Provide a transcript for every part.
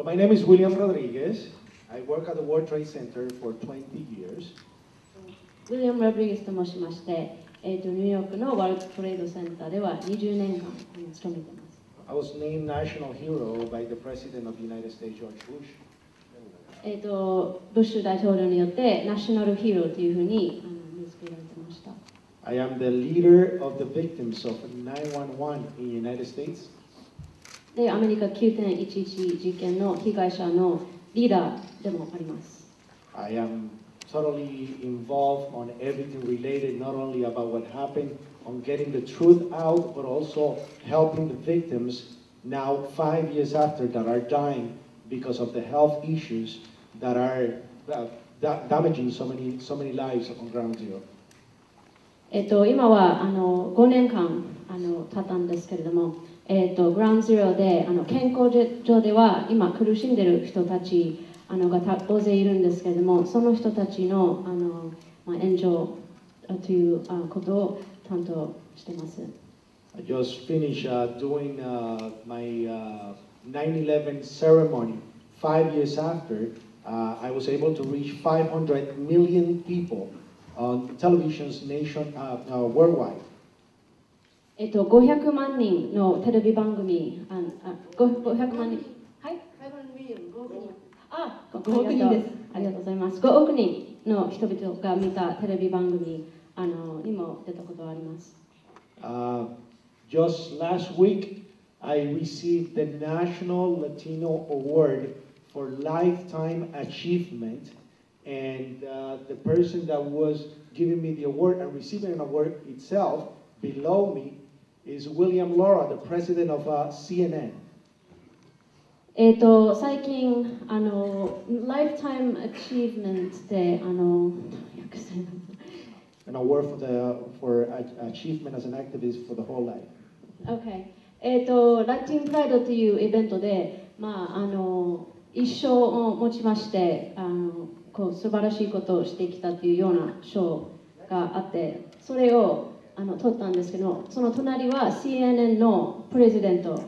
My name is William Rodriguez. I work at the World Trade Center for 20 years. ウィリアム・ロドリゲスと申しまして、ニューヨークのワールドトレードセンターでは20年間勤めています。I was named national hero by the President of the United States, George Bush. ブッシュ大統領によってナショナルヒーローというふうに名付けられていました。I am the leader of the victims of 911 in the United States. で、アメリカ9.11事件の被害者のリーダーでもあります。I am totally involved on everything related, not only about what happened, on getting the truth out, but also helping the victims now 5 years after that are dying because of the health issues that are damaging so many lives on Ground Zero. 今は5年間経ったんですけれども、グラウンドゼロで健康上では今苦しんでいる人たちが大勢いるんですけれども、その人たちの援助ということを担当しています。I just finished doing my 9/11 ceremony 5 years after. I was able to reach 500 million people on televisions worldwide. 500万人のテレビ番組、500万人、はい、5億人です。ありがとうございます。5億人の人々が見たテレビ番組にも出たことがあります。Just last week, I received the National Latino Award for Lifetime Achievement, and the person that was giving me the award and receiving an award itself below me is William Laura, the president of CNN. 最近Lifetime Achievement でAn award for achievement as an activist for the whole life. Okay. ラティンプライドというイベントで、一生をもちまして素晴らしいことをしてきたというような賞があって、それを取ったんですけど、その隣は CNN のプレジデント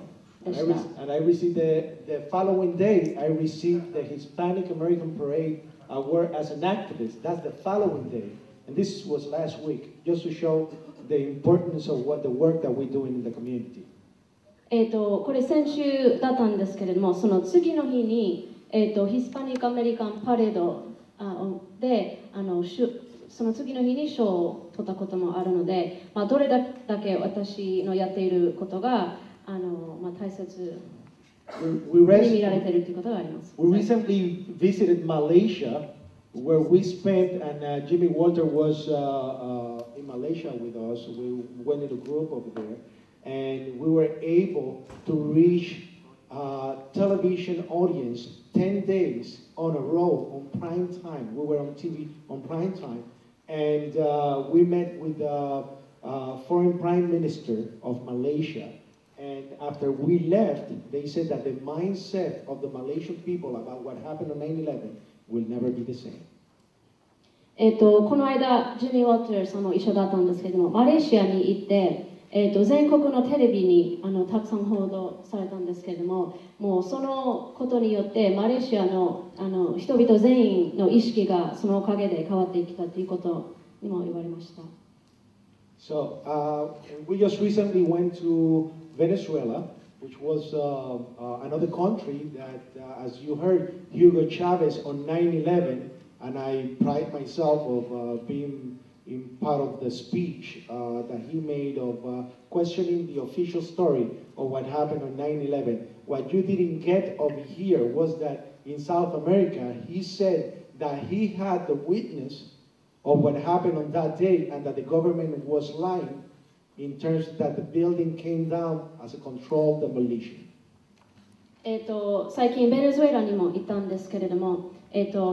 でした。And I received the following day, I received the Hispanic American Parade Award as an activist. That's the following day. And this was last week, just to show the importance of the work that we're doing in the community. これ先週だったんですけれども、その次の日に、ヒスパニックアメリカンパレードでその次の日に賞を取ったこともあるので、どれだけ私のやっていることが大切に見られているということがあります。We recently visited Malaysia, where we spent, and Jimmy Walter was in Malaysia with us. We went in a group over there, and we were able to reach television audience 10 days on a row on prime time. We were on TV on prime time, and we met with the foreign prime minister of Malaysia. And after we left, they said that the mindset of the Malaysian people about what happened on 9/11 will never be the same. この間、ジミー・ウォーターさんも一緒だったんですけれども、マレーシアに行って、全国のテレビにたくさん報道されたんですけれども、もうそのことによってマレーシアの人々全員の意識がそのおかげで変わってきたということにも言われました。So we just recently went to Venezuela, which was another country that, as you heard, Hugo Chavez on 9/11, and I pride myself of being in part of the speech that he made of questioning the official story of what happened on 9/11. What you didn't get over here was that in South America, he said that he had the witness of what happened on that day and that the government was lying in terms that the building came down as a controlled demolition. 最近ベネズエラにも行ったんですけれども、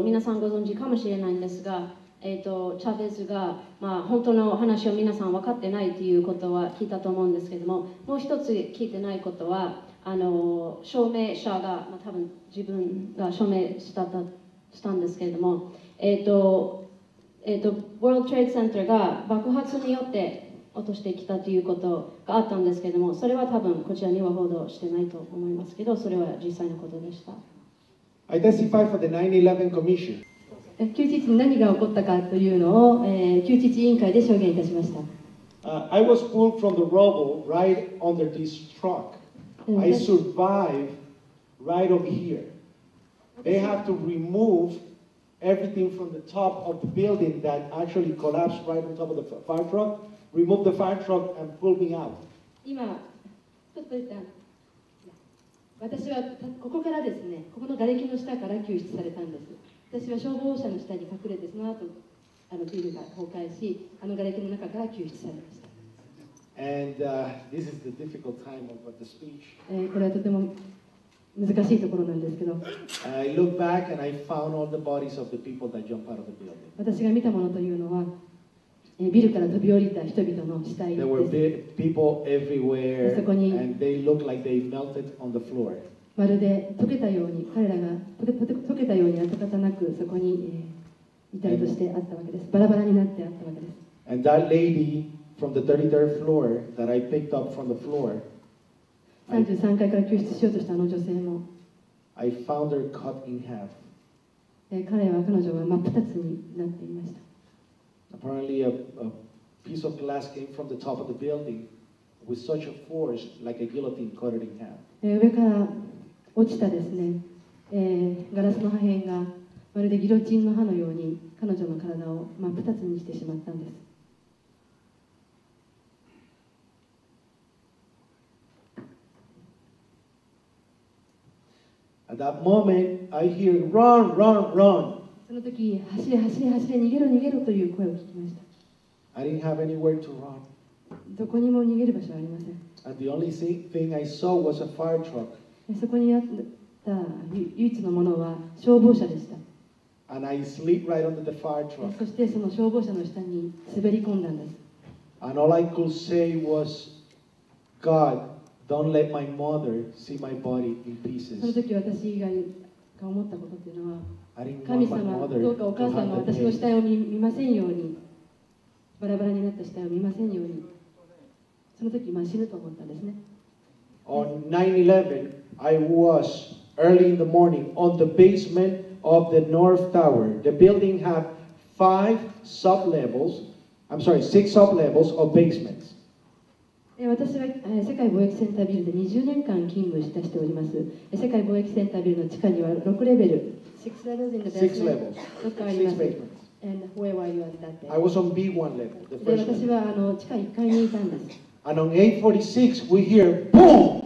皆さんご存知かもしれないんですが、チャベズが、本当の話を皆さん分かってないということは聞いたと思うんですけれども、もう一つ聞いてないことは、証明者が、多分自分が証明したんですけれども、World Trade Center が爆発によって落としてきたということがあったんですけれども、それは多分こちらには報道してないと思いますけど、それは実際のことでした。I testify for the 911 Commission. 救治に何が起こったかというのを、救治委員会で証言いたしました。I was pulled from the rubble right under this truck. I survived right over here. They have to remove everything from the top of the building that actually collapsed right on top of the fire truck, remove the fire truck and pull me out. 今、ちょっと一旦、私はここからですね、ここの瓦礫の下から救出されたんです。私は消防車の下に隠れて、その後ビルが崩壊し、瓦礫の中から救出されました。And this is the difficult time of the speech. これはとても難しいところなんですけど、I look back and I found all the bodies of the people that jumped out of the building. 私が見たものというのは、ビルから飛び降りた人々の死体 There were です。 people everywhere, そこに and they looked like they melted on the floor. まるで溶けたように、彼らが溶けたように跡形なくそこに、遺体としてあったわけです。バラバラになってあったわけです。And that lady from the 33rd floor that I picked up from the floor, 33階から救出しようとしたあの女性も、I found her cut in half. 彼女は真っ二つになっていました。Apparently, a piece of glass came from the top of the building with such a force, like a guillotine cut it in half. 上から落ちたですね、ガラスの破片がまるでギロチンの刃のように彼女の体を真っ二つにしてしまったんです。At that moment, I hear, "Run, run, run!" その時、走れ走れ走れ、逃げろ逃げろという声を聞きました。I didn't have anywhere to run. どこにも逃げる場所はありません。And the only thing I saw was a fire truck. そこにあった唯一のものは消防車でした。And I slid right under the fire truck. そしてその消防車の下に滑り込んだんです。And all I could say was, "God, don't let my mother see my body in その pieces." 時私が思ったことっていうのは、 I didn't 神 want my 様、 mother どうかお to 母さんが have the 私の死 pain. 体を見ませんように、バラバラになった死体を見ませんように、その時死ぬと思ったんですね。On 9/11, I was early in the morning on the basement of the North Tower. The building had 6 sub-levels of basements. 私は世界貿易センタービルで20年間勤務しております。世界貿易センタービルの地下には6レベル、6 levels in the Six basement levels. 6階ありま 6す。basements. And where were you at that day? I was on B1 level, the で、 first 私 level. は地下1階にいたんです。And on 846, we hear boom!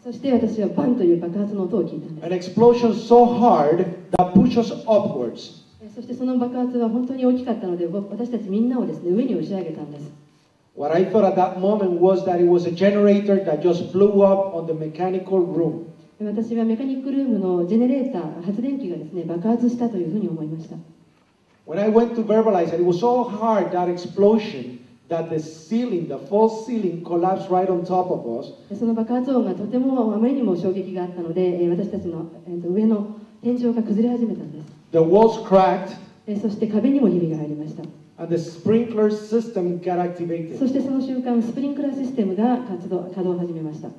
そして私はバンという爆発の音を聞いたんです。 An explosion so hard that pushed us upwards. そしてその爆発は本当に大きかったので、私たちみんなをですね、上に押し上げたんです。What I thought at that moment was that it was a generator that just blew up on the mechanical room. 私はメカニックルームのジェネレーター、発電機がですね、爆発したというふうに思いました。When I went to verbalize it, it was so hard, that explosion, that the ceiling, the false ceiling collapsed right on top of us. その爆発音がとてもあまりにも衝撃があったので、私たちの上の天井が崩れ始めたんです。The walls cracked, そして壁にもひびが入りました。 and the sprinkler system got activated. そしてその瞬間、スプリンクラーシステムが稼働を始めました。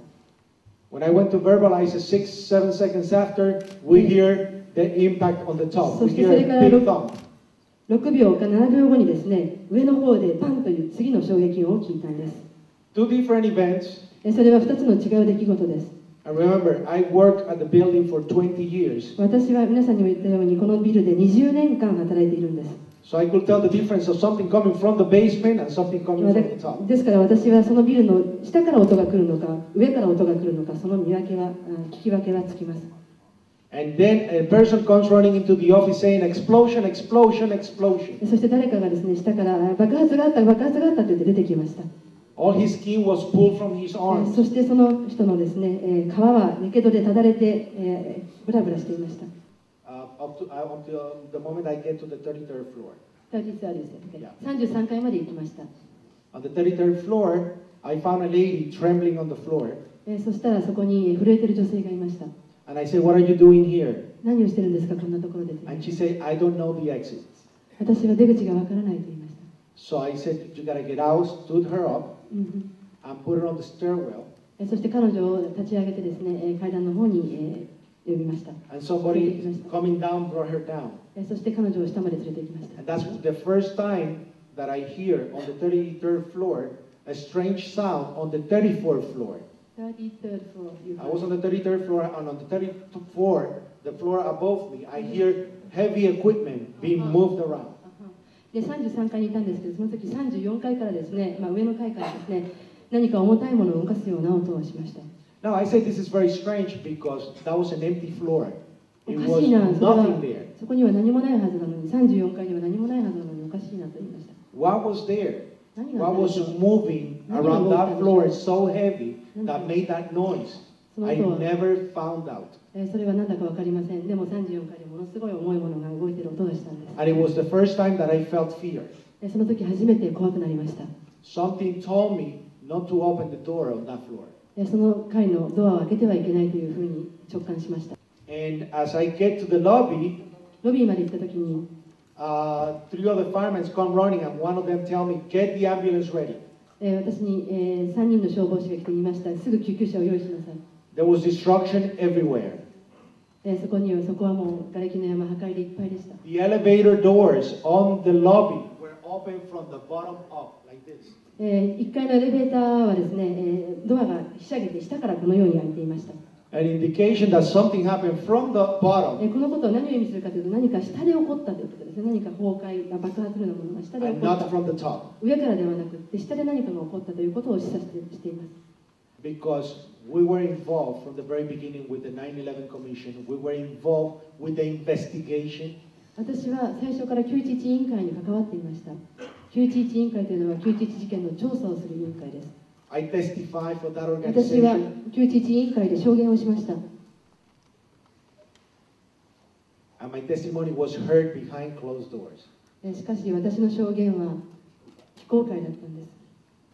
When I went to verbalize it 6-7 seconds after, we hear the impact on the top. We hear a big thump. 6秒か7秒後にですね、上の方でパンという次の衝撃音を聞いたんです。Two different events. それは2つの違う出来事です。And remember, I worked at the building for 20 years. 私は皆さんにも言ったように、このビルで20年間働いているんです。So I could tell the difference of something coming from the basement and something coming from the top. ですから私はそのビルの下から音が来るのか、上から音が来るのか、その聞き分けはつきます。And then a person comes running into the office saying, "Explosion, explosion, explosion." そして誰かがですね、下から爆発があった、爆発があったと言って出てきました。All his skin was pulled from his arms. そしてその人のですね、皮はやけどでただれて、ブラブラしていました。Up to the moment I get to the 33rd floor. 33階まで行きました。On the 33rd floor, I found a lady trembling on the floor. そしたらそこに震えている女性がいました。And I said, "What are you doing here?" 何をしてるんですか、こんなところで。 And she said, "I don't know the exits." 私は出口がわからないと言いました。 So I said, "You gotta get out," stood her up, and put her on the stairwell. そして彼女を立ち上げてですね、階段の方に呼びました。 And somebody coming down brought her down. そして彼女を下まで連れて行きました。 And that's the first time that I hear on the 33rd floor a strange sound on the 34th floor. 33rd floor. I was on the 33rd floor, and on the 34th, the floor above me, I hear heavy equipment being moved around. で33階にいたんですけど、その時34階からですね、上の階からですね、何か重たいものを動かすような音をしました。 Now I say this is very strange because that was an empty floor. お It か was しいな、 nothing there. そこには何もないはずなのに、34階には何もないはずなのにおかしいなと言いました。 What was there? 何があ What ったでしょ was う。 moving around that floor is so heavy that made that noise? I never found out. それは何だか分かりません。でも34階でものすごい重いものが動いている音がしたんです。 And it was the first time that I felt fear. その時初めて怖くなりました。 Something told me not to open the door on that floor. その階のドアを開けてはいけないというふうに直感しました。 And as I get to the lobby, ロビーまで行った時に、 three other firemen come running, and one of them tell me, "Get the ambulance ready." 私に、3人の消防士が来て言いました。すぐ救急車を用意しなさい。 There was destruction everywhere. そこはもう瓦礫の山、破壊でいっぱいでした。 The elevator doors on the lobby were open from the bottom up, like this. 1階のエレベーターはですね、ドアがひしゃげて下からこのように開いていました。 An indication that something happened from the bottom このことを何を意味するかというと、何か下で起こったということですね。何か崩壊、爆発のようなものが下で起 and こっ not た。 from the top. 上からではなくて、下で何かが起こったということを示唆しています。 Because we were involved from the very beginning with the 911 Commission. We were involved with the investigation. 私は最初から911委員会に関わっていました。911委員会というのは911事件の調査をする委員会です。 I testified for that 私は organization. 911委員会で証言をしました。 And my testimony was heard behind closed doors. しかし私の証言は非公開だったんです。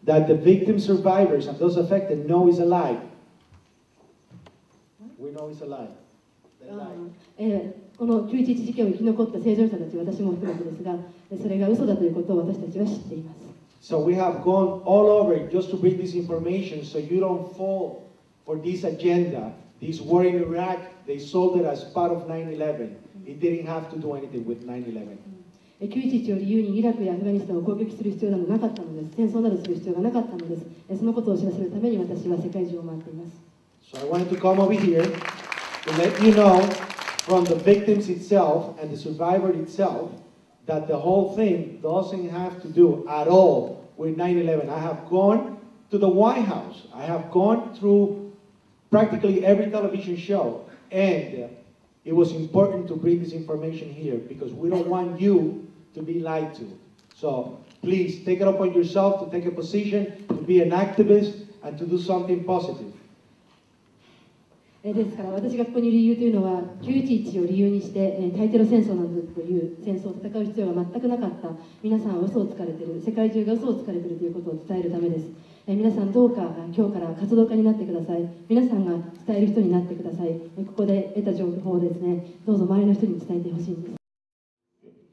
That the victim survivors and those affected know is alive. We know is alive. They're alive. この911事件を生き残った生存者たち、私も含めてですが、それが嘘だということを私たちは知っています。 So we have gone all over just to bring this information so you don't fall for this agenda. This war in Iraq, they sold it as part of 9/11. It didn't have to do anything with 9/11. 911を理由にイラクやアフガニスタンを攻撃する必要などなかったのです。戦争などする必要がなかったのです。そのことを知らせるために私は世界中を回っています。 So I wanted to come over here to let you know from the victims itself and the survivor itself that the whole thing doesn't have to do at all with 9/11. I have gone to the White House. I have gone through practically every television show, and it was important to bring this information here because we don't want you to be lied to. So please take it upon yourself to take a position, to be an activist, and to do something positive. ですから私がここにいる理由というのは911を理由にして対テロ戦争などという戦争を戦う必要が全くなかった。皆さんは嘘をつかれている、世界中が嘘をつかれているということを伝えるためです。皆さんどうか今日から活動家になってください。皆さんが伝える人になってください。ここで得た情報をですね、どうぞ周りの人に伝えてほしいんです。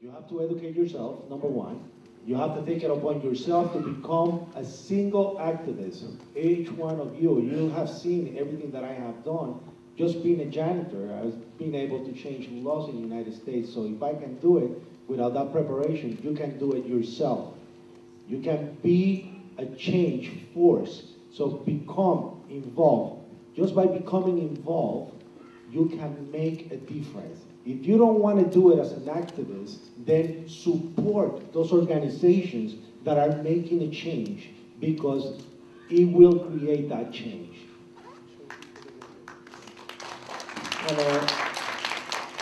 You have to educate yourself, number one. You have to take it upon yourself to become a single activist. Each one of you, you have seen everything that I have done. Just being a janitor, I've been able to change laws in the United States. So if I can do it without that preparation, you can do it yourself. You can be a change force. So become involved. Just by becoming involved, you can make a difference. If you don't want to do it as an activist, then support those organizations that are making a change because it will create that change.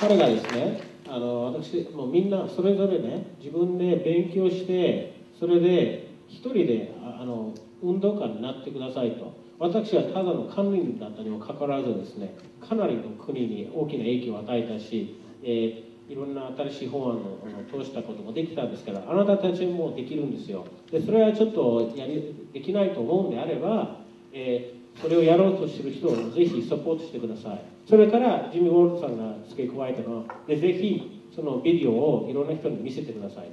彼がですね、私もうみんなそれぞれね、自分で勉強して、それで一人で運動家になってくださいと。私はただの管理人だったにもかかわらずですね、かなりの国に大きな影響を与えたし、いろんな新しい法案を通したこともできたんですから、あなたたちもできるんですよ。でそれはちょっとできないと思うんであれば、それをやろうとしている人をぜひサポートしてください。それからジミー・ウォルトさんが付け加えたのは、ぜひそのビデオをいろんな人に見せてください。